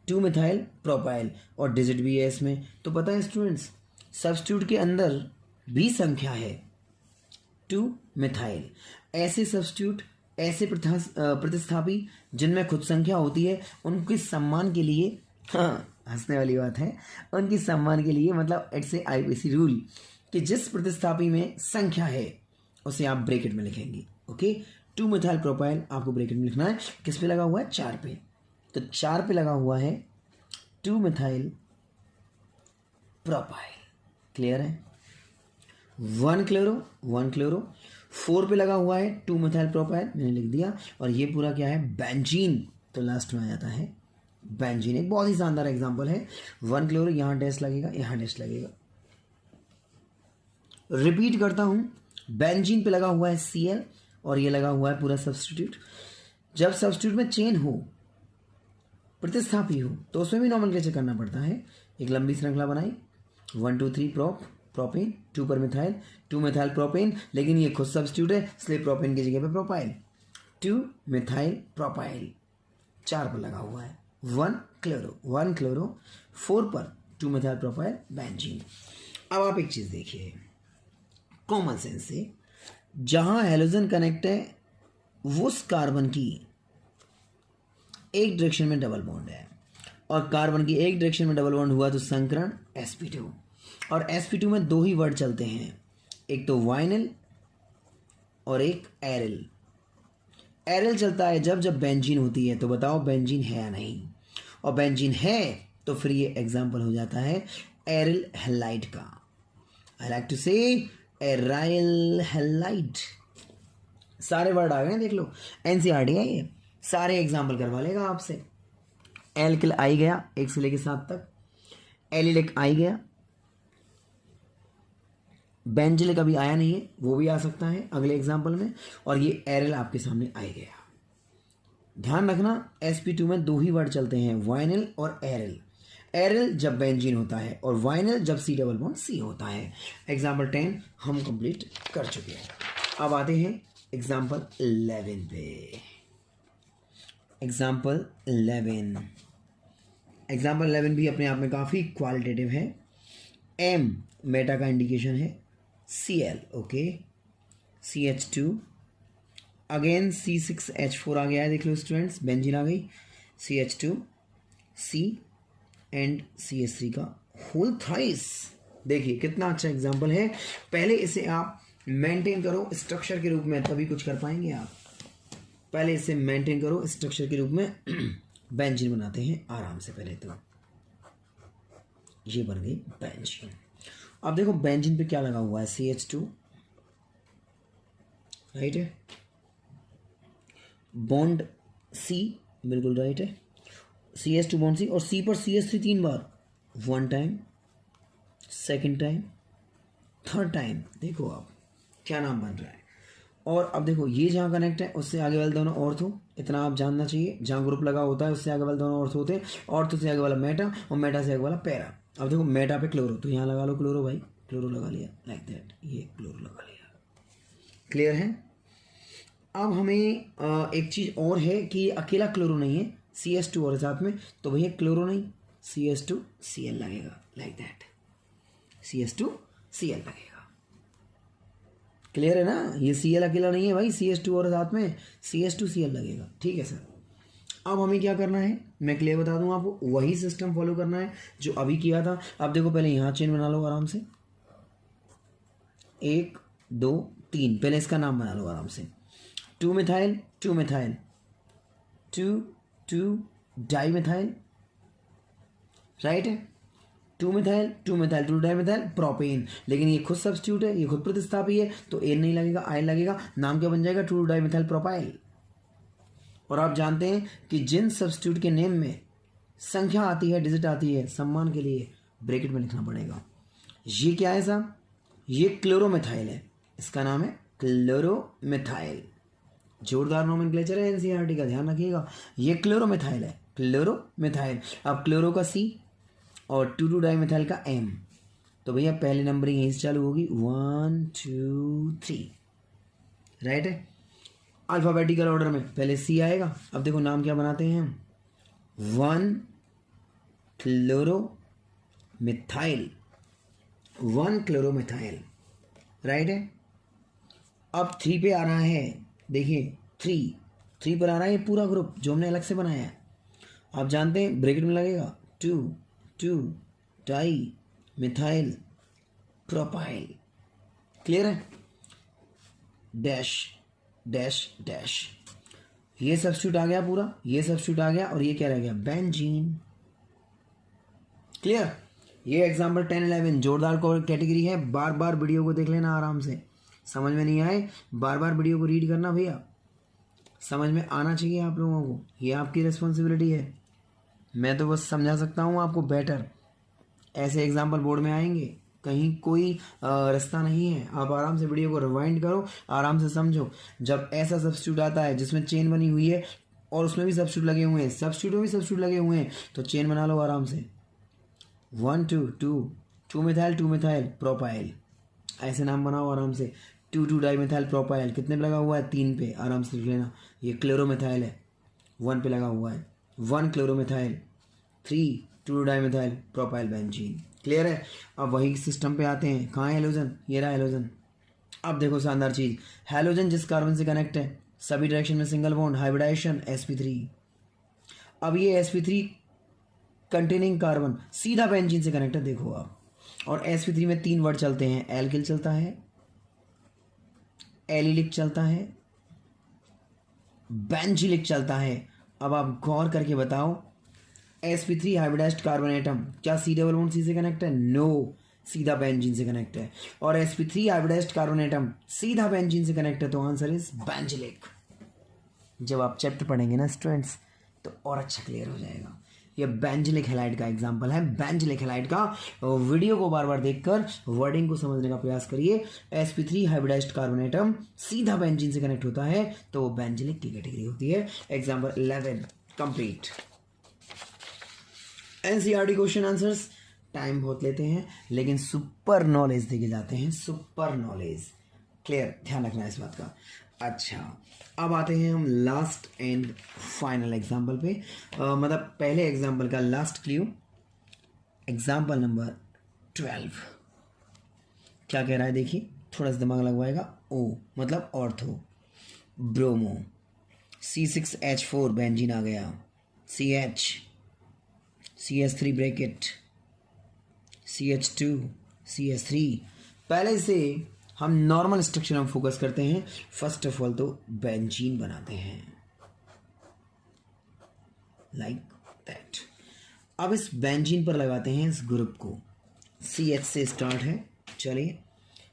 2 मिथाइल प्रोपाइल, और डिजिट भी है इसमें। तो पता है स्टूडेंट्स, सब्स्टिट्यूट के अंदर भी संख्या है 2 मिथाइल। ऐसे सब्स्टिट्यूट, ऐसे प्रतिस्थापी जिनमें खुद संख्या होती है, उनके सम्मान के लिए, हाँ हंसने वाली बात है, उनके सम्मान के लिए मतलब इट्स ए IUPAC रूल कि जिस प्रतिस्थापी में संख्या है उसे आप ब्रैकेट में लिखेंगे। ओके, 2 मिथाइल प्रोपाइल आपको ब्रैकेट में लिखना है। किस पे लगा हुआ है? 4 पे। तो 4 पे लगा हुआ है 2 मिथाइल प्रोपाइल। क्लियर है? 1 क्लोरो 4 पे लगा हुआ है 2 मिथाइल प्रोपाइल, मैंने लिख दिया। और ये पूरा क्या है? बेंजीन। तो लास्ट में आ जाता है बेंजीन। एक बहुत ही शानदार एग्जांपल है। 1 क्लोरो, यहाँ डैश लगेगा, यहाँ डैश लगेगा। रिपीट करता हूं, बेंजीन पे लगा हुआ है Cl और ये लगा हुआ है पूरा सब्स्टिट्यूट। जब सब्स्टिट्यूट में चेन हो, प्रतिस्थापी हो, तो उसमें भी नॉमेनक्लेचर करना पड़ता है। एक लंबी श्रृंखला बनाई, 1 2 3 प्रोपेन, 2 पर मिथाइल, 2 मिथाइल प्रोपेन, लेकिन ये खुद सब्स्टिट्यूट है इसलिए प्रोपेन की जगह पे प्रोपाइल, 2 मिथाइल प्रोपाइल, 4 पर लगा हुआ है 1 क्लोरो, 4 पर 2 मिथाइल प्रोपाइल बेंजीन। अब आप एक चीज देखिए कॉमन सेंस से, जहां हेलोजन कनेक्ट है उस कार्बन की एक डायरेक्शन में डबल बॉन्ड है और कार्बन की एक डायरेक्शन में डबल बॉन्ड हुआ तो संकरण sp2, और sp2 में 2 ही वर्ड चलते हैं, एक तो वाइनल और एक एरिल। एरिल चलता है जब जब बेंजीन होती है, तो बताओ बेंजीन है या नहीं, और बेंजीन है तो फिर ये एग्जाम्पल हो जाता है एरिल हैलाइड का। आई लाइक टू से एराइल हैलाइड। सारे वर्ड आ गए देख लो, एनसीईआरटी है ये, सारे एग्जाम्पल करवा लेगा आपसे। एल्किल आई गया 1 से लेकर 7 तक, एलिलिक आई गया, बेंजिलिक अभी आया नहीं है, वो भी आ सकता है अगले एग्जाम्पल में, और ये एरिल आपके सामने आई गया। ध्यान रखना sp2 में 2 ही वर्ड चलते हैं, वाइनल और एरिल। एरिल जब बेंजीन होता है और वाइनल जब C डबल बॉन्ड C होता है। एग्जाम्पल 10 हम कंप्लीट कर चुके हैं। अब आते हैं एग्जाम्पल 11 पे। एग्जाम्पल 11 भी अपने आप में काफ़ी क्वालिटेटिव है। M मेटा का इंडिकेशन है, Cl okay, CH2 again C6H4 आ गया है, देख लो स्टूडेंट्स, बेंजीन आ गई, CH2 C एंड CH3 का होल थ्राइस। देखिए कितना अच्छा एग्जाम्पल है। पहले इसे आप मेंटेन करो स्ट्रक्चर के रूप में, तभी कुछ कर पाएंगे आप। पहले इसे मेंटेन करो स्ट्रक्चर के रूप में, बेंजीन बनाते हैं आराम से। पहले तो ये बन गई बेंजीन। अब देखो बेंजीन पे क्या लगा हुआ है, CH2 राइट है, बॉन्ड C बिल्कुल राइट है, CH2 बॉन्ड C, और C पर CH3 3 बार, 1 time, 2nd time, 3rd time. देखो आप क्या नाम बन रहा है। और अब देखो ये जहाँ कनेक्ट है उससे आगे वाले दोनों ऑर्थो, इतना आप जानना चाहिए। जहाँ ग्रुप लगा होता है उससे आगे वाले दोनों ऑर्थो होते हैं, ऑर्थो से आगे वाला मेटा और मेटा से आगे वाला पैरा। अब देखो मेटा पे क्लोरो, तो यहाँ लगा लो क्लोरो भाई, क्लोरो लगा लिया लाइक दैट, ये क्लोरो लगा लिया। क्लियर है। अब हमें एक चीज़ और है कि ये अकेला क्लोरो नहीं है, CH2 और साथ में, तो भैया क्लोरो नहीं CH2 Cl लगेगा लाइक दैट, CH2 Cl लगेगा। क्लियर है ना, ये Cl अकेला नहीं है भाई, CH2 और साथ में CH2 Cl लगेगा। ठीक है सर। अब हमें क्या करना है, मैं क्लियर बता दूं आपको, वही सिस्टम फॉलो करना है जो अभी किया था। अब देखो पहले यहाँ चेन बना लो आराम से, 1 2 3, पहले इसका नाम बना लो आराम से, 2 methyl 2 methyl, 2 2 di methyl, right है, 2 methyl 2 methyl 2 di methyl propane. लेकिन ये खुद सब्स्टिट्यूट है, ये खुद प्रतिस्थापी है, तो एन नहीं लगेगा, आई लगेगा। नाम क्या बन जाएगा, 2 डाई मिथाइल प्रोपाइल। और आप जानते हैं कि जिन सब्स्टिट्यूट के नेम में संख्या आती है, डिजिट आती है, सम्मान के लिए ब्रैकेट में लिखना पड़ेगा। ये क्या है साहब, ये क्लोरोमिथाइल है, इसका नाम है क्लोरोमिथाइल। जोरदार नोमेनक्लेचर है एनसीईआरटी का, ध्यान रखिएगा। ये क्लोरोमिथाइल है, क्लोरोमिथाइल। अब क्लोरो का C और 2 डाई मिथाइल का M, तो भैया पहले नंबरिंग यहीं से चालू होगी, 1 2 3, राइट है। अल्फाबेटिकल ऑर्डर में पहले C आएगा। अब देखो नाम क्या बनाते हैं हम, 1 क्लोरोमिथाइल, 1 क्लोरोमिथाइल, राइट है। अब 3 पे आ रहा है, देखिए 3 पर आ रहा है ये पूरा ग्रुप जो हमने अलग से बनाया है। आप जानते हैं ब्रैकेट में लगेगा 2 2 डाई मिथाइल प्रोपाइल। क्लियर है, डैश डैश डैश, ये सब्स्टिट्यूट आ गया पूरा, ये सब्स्टिट्यूट आ गया, और ये क्या रह गया, बेंजीन। क्लियर। ये एग्जाम्पल 10 11 जोरदार कैटेगरी है। बार बार वीडियो को देख लेना आराम से, समझ में नहीं आए बार बार वीडियो को रीड करना भैया, समझ में आना चाहिए आप लोगों को, ये आपकी रिस्पॉन्सिबिलिटी है। मैं तो बस समझा सकता हूँ आपको बेटर। ऐसे एग्जाम्पल बोर्ड में आएंगे, कहीं कोई रास्ता नहीं है। आप आराम से वीडियो को रिवाइंड करो, आराम से समझो। जब ऐसा सब्स्टिट्यूट आता है जिसमें चेन बनी हुई है और उसमें भी सब्स्टिट्यूट लगे हुए हैं, सब्स्टिट्यूट में भी सब्स्टिट्यूट लगे हुए हैं, तो चेन बना लो आराम से। 1 2 2 2 मिथाइल प्रोपाइल, ऐसे नाम बनाओ आराम से। 2 डाई मिथाइल प्रोपाइल कितने पे लगा हुआ है? 3 पे, आराम से लिख लेना। ये क्लोरोमिथाइल है, 1 पे लगा हुआ है। 1 chloromethyl, 3 2 di methyl propyl benzene. Clear है? अब वही सिस्टम पे आते हैं। कहाँ है हेलोजन? ये रहा हेलोजन। अब देखो शानदार चीज, हेलोजन जिस कार्बन से कनेक्ट है सभी डायरेक्शन में सिंगल बॉन्ड, हाइब्रिडाइजेशन, sp3। अब ये sp3 कंटेनिंग कार्बन सीधा बेंजीन से कनेक्ट है, देखो आप। और sp3 में 3 वर्ड चलते हैं, एल्किल चलता है, एलिलिक चलता है, बेंजिलिक चलता है। अब आप गौर करके बताओ, sp3 हाइब्रिडाइज्ड कार्बन एटम क्या C डबल बॉन्ड C से कनेक्ट है? नो, सीधा बेंजीन से कनेक्ट है। और sp3 हाइब्रिडाइज्ड कार्बन एटम सीधा बेंजीन से कनेक्ट है, तो आंसर इज बेंजिलिक। जब आप चैप्टर पढ़ेंगे ना स्टूडेंट्स, तो और अच्छा क्लियर हो जाएगा। ये बेंजिलिक हैलाइड का एग्जांपल है। बेंजिलिक हैलाइड का वीडियो को बार बार देखकर वर्डिंग को समझने का प्रयास करिए। sp3 हाइब्रिडाइज्ड कार्बन एटम सीधा बेंजीन से कनेक्ट होता है, तो वो बेंजिलिक की कैटेगरी होती है। Example 11 complete. NCERT question answers time बहुत लेते हैं, लेकिन सुपर नॉलेज देके जाते हैं, सुपर नॉलेज। क्लियर? ध्यान रखना इस बात का। अच्छा, अब आते हैं हम लास्ट एंड फाइनल एग्जाम्पल पे। मतलब पहले एग्जाम्पल का लास्ट क्ल्यू, एग्जाम्पल नंबर 12 क्या कह रहा है देखिए, थोड़ा सा दिमाग लगवाएगा। ओ मतलब ऑर्थो, ब्रोमो, C6H4 बेंजीन आ गया, CH, CH3 bracket, CH2, CH3। पहले से हम नॉर्मल स्ट्रक्चर में फोकस करते हैं। फर्स्ट ऑफ ऑल तो बेंजीन बनाते हैं, लाइक दैट। अब इस बेंजीन पर लगाते हैं इस ग्रुप को। CH से स्टार्ट है, चलिए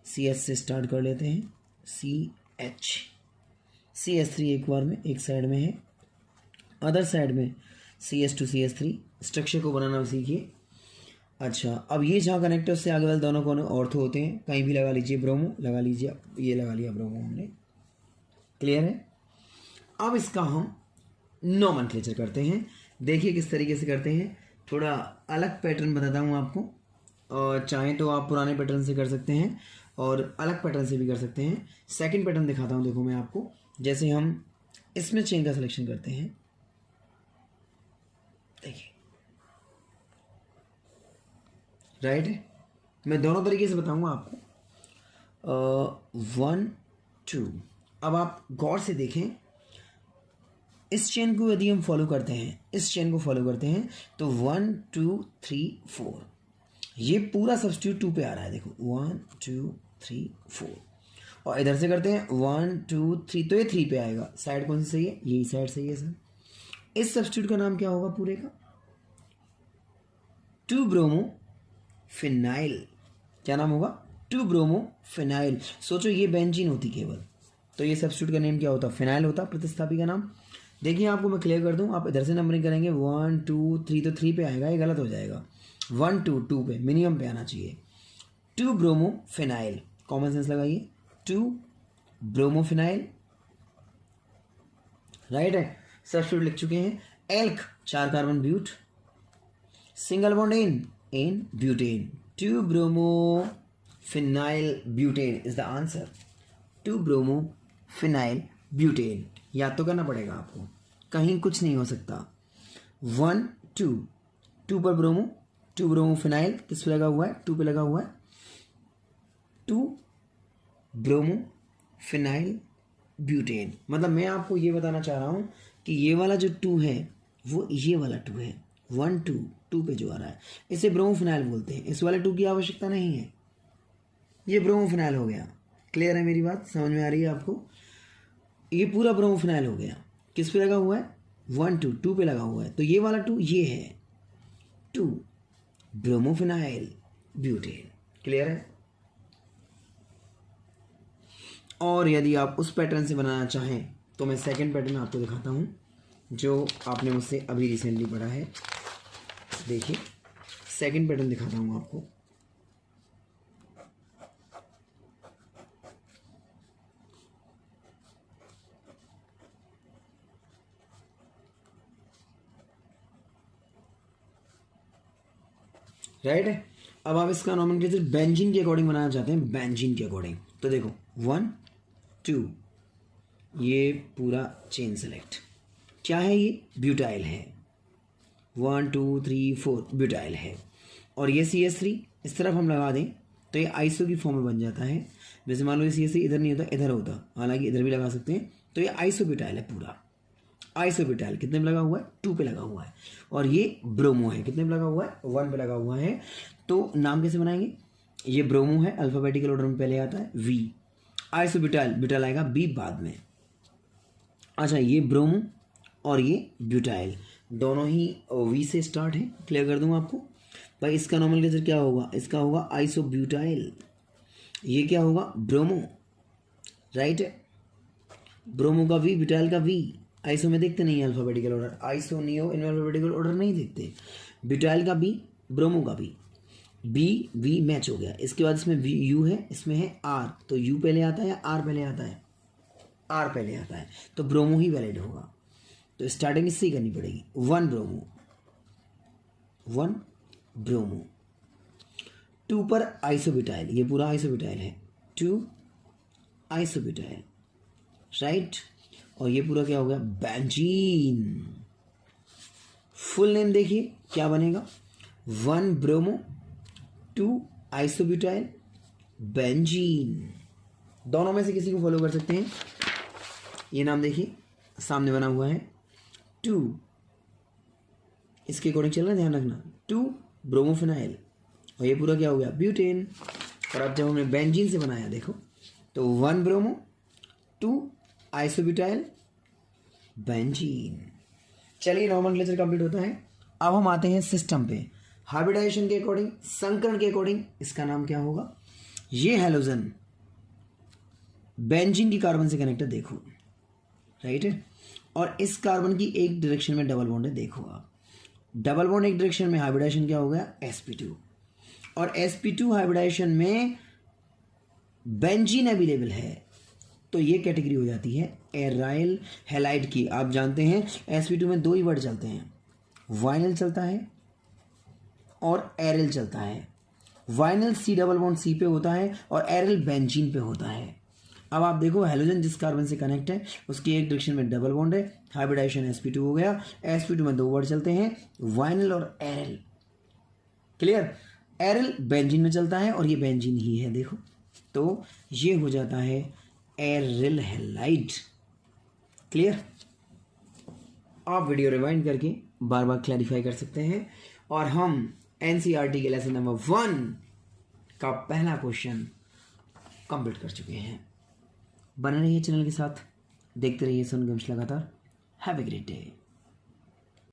CH से स्टार्ट कर लेते हैं। CH, CH3 एक बार में एक साइड में है, अदर साइड में CH2 CH3। स्ट्रक्चर को बनाना सीखिए। अच्छा, अब ये जहाँ कनेक्ट है उससे आगे वाले दोनों कोने ऑर्थो होते हैं, कहीं भी लगा लीजिए। ब्रोमो लगा लीजिए, ये लगा लिया ब्रोमो हमने। क्लियर है? अब इसका हम नोमेनक्लेचर करते हैं। देखिए किस तरीके से करते हैं, थोड़ा अलग पैटर्न बताता हूँ आपको। और चाहें तो आप पुराने पैटर्न से कर सकते हैं और अलग पैटर्न से भी कर सकते हैं। सेकंड पैटर्न दिखाता हूँ, देखो मैं आपको। जैसे हम इसमें चेन का सिलेक्शन करते हैं, देखिए राइट है। मैं दोनों तरीके से बताऊंगा आपको। 1 2। अब आप गौर से देखें, इस चेन को यदि हम फॉलो करते हैं, इस चेन को फॉलो करते हैं, तो 1 2 3 4, ये पूरा सब्स्टिट्यूट 2 पे आ रहा है। देखो 1 2 3 4। और इधर से करते हैं 1 2 3, तो ये 3 पे आएगा। साइड कौन सी सही है? यही साइड सही है सर। इस सब्स्टिट्यूट का नाम क्या होगा पूरे का? 2 ब्रोमो फिनाइल। क्या नाम होगा? 2 ब्रोमो फिनाइल। सोचो ये बेंजीन होती केवल, तो ये सब्स्टिट्यूट का नेम क्या होता? फिनाइल होता, प्रतिस्थापी का नाम। देखिए आपको मैं क्लियर कर दूं, आप इधर से नंबरिंग करेंगे 1 2 3, तो 3 पे आएगा, ये गलत हो जाएगा। 1 2 2 पे मिनिमम पे आना चाहिए। 2 ब्रोमो फिनाइल, कॉमन सेंस लगाइए। 2 ब्रोमो फिनाइल, राइट है। सब्स्टिट्यूट लिख चुके हैं। Alk 4 carbon but, single bond in butane. 2 bromo phenyl butane is the answer. 2 bromo phenyl butane याद तो करना पड़ेगा आपको, कहीं कुछ नहीं हो सकता। 1 2 2 पर ब्रोमो, 2 ब्रोमो फिनाइल किस पे लगा हुआ है? 2 पे लगा हुआ है। 2 ब्रोमो फिनाइल ब्यूटेन, मतलब मैं आपको ये बताना चाह रहा हूँ कि ये वाला जो 2 है वो ये वाला 2 है। 1 2 2 पे जो आ रहा है इसे ब्रोमोफिनाइल बोलते हैं। इस वाले 2 की आवश्यकता नहीं है, ये ब्रोमोफिनाइल हो गया। क्लियर है मेरी बात? समझ में आ रही है आपको? ये पूरा ब्रोमोफिनाइल हो गया। किस पे लगा हुआ है? 1 2 2 पे लगा हुआ है, तो ये वाला 2 ये है 2 ब्रोमोफिनाइल ब्यूटेन। क्लियर है? और यदि आप उस पैटर्न से बनाना चाहें तो मैं सेकंड पैटर्न आपको दिखाता हूँ, जो आपने मुझसे अभी रिसेंटली पढ़ा है। देखिए सेकंड पैटर्न दिखाता हूँ आपको। राइट है। अब आप इसका नॉमेनक्लेचर बेंजीन के अकॉर्डिंग बनाना चाहते हैं, बेंजीन के अकॉर्डिंग, तो देखो 1 2 ये पूरा चेन सेलेक्ट, क्या है ये, ब्यूटाइल है, 1 2 3 4 ब्यूटाइल है, और ये CH3 इस तरफ हम लगा दें तो ये आइसो की फॉर्म में बन जाता है। जैसे मान लो ये CH3 इधर नहीं होता, इधर होता, हालांकि इधर भी लगा सकते हैं, तो ये आइसोब्यूटाइल है पूरा। आइसोब्यूटाइल कितने पे लगा हुआ है, 2 पे लगा हुआ है, और ये ब्रोमो है, कितने पे लगा हुआ है, 1 पे लगा हुआ है। तो नाम कैसे बनाएंगे, ये ब्रोमो है, अल्फाबेटिकल ऑर्डर में पहले आता है V, आइसोब्यूटाइल, ब्यूटाइल आएगा B बाद में। अच्छा, ये ब्रोमो और ये ब्यूटाइल दोनों ही V से स्टार्ट है, क्लियर कर दूंगा आपको भाई। इसका नॉमेनक्लेचर क्या होगा, इसका होगा आइसोब्यूटाइल, ये क्या होगा, ब्रोमो, राइट है, ब्रोमो का V, ब्यूटाइल का V। आइसो में देखते नहीं है अल्फाबेटिकल ऑर्डर, आइसो नियो इनमें अल्फाबेटिकल ऑर्डर नहीं देखते। ब्यूटाइल का B, ब्रोमो का B, B V मैच हो गया। इसके बाद इसमें U है, इसमें है R, तो U पहले आता है या R पहले आता है, R पहले आता है, तो ब्रोमो ही वैलिड होगा। तो स्टार्टिंग इससे ही करनी पड़ेगी, 1 ब्रोमो, 1 ब्रोमो, 2 पर आइसोब्यूटाइल, ये पूरा आइसोब्यूटाइल है, 2 आइसोब्यूटाइल, राइट, और ये पूरा क्या हो गया, बेंजीन। फुल नेम देखिए क्या बनेगा, 1 ब्रोमो 2 आइसोब्यूटाइल बेंजीन। दोनों में से किसी को फॉलो कर सकते हैं। ये नाम देखिए सामने बना हुआ है 2, इसके अकॉर्डिंग चलना, ध्यान रखना, 2 ब्रोमोफिनाइल, और ये पूरा क्या हो गया, ब्यूटेन। और अब जब हमने बेंजीन से बनाया देखो, तो 1 ब्रोमो 2 आइसोब्यूटाइल बेंजीन। चलिए नॉमेनक्लेचर कंप्लीट होता है। अब हम आते हैं सिस्टम पे, हाइब्रिडाइजेशन के अकॉर्डिंग, संकरण के अकॉर्डिंग इसका नाम क्या होगा, ये हैलोजन बेंजीन की कार्बन से कनेक्टेड देखो, राइट है, और इस कार्बन की एक डायरेक्शन में डबल बॉन्ड है, देखो आप डबल बॉन्ड एक डायरेक्शन में, हाइब्रिडाइजेशन क्या हो गया, sp2, और sp2 हाइब्रिडाइजेशन में बेंजीन अवेलेबल है, तो ये कैटेगरी हो जाती है एराइल हैलाइड की। आप जानते हैं sp2 में 2 ही वर्ड चलते हैं, वाइनल चलता है और एरिल चलता है। Vinyl C double bond C पे होता है और एरिल बेंजीन पे होता है। अब आप देखो हैलोजन जिस कार्बन से कनेक्ट है उसकी एक डायरेक्शन में डबल बॉन्ड है, हाइब्रिडाइजेशन sp2 हो गया, sp2 में 2 वर्ड चलते हैं, वाइनल और एरिल, क्लियर। एरिल बेंजीन में चलता है और ये बेंजीन ही है देखो, तो ये हो जाता है एरिल हैलाइड, क्लियर। आप वीडियो रिवाइंड करके बार बार क्लैरिफाई कर सकते हैं। और हम NCERT के लेसन नंबर 1 का पहला क्वेश्चन कंप्लीट कर चुके हैं। बने रहिए चैनल के साथ, देखते रहिए सन गेम्स लगातार। Have a great day.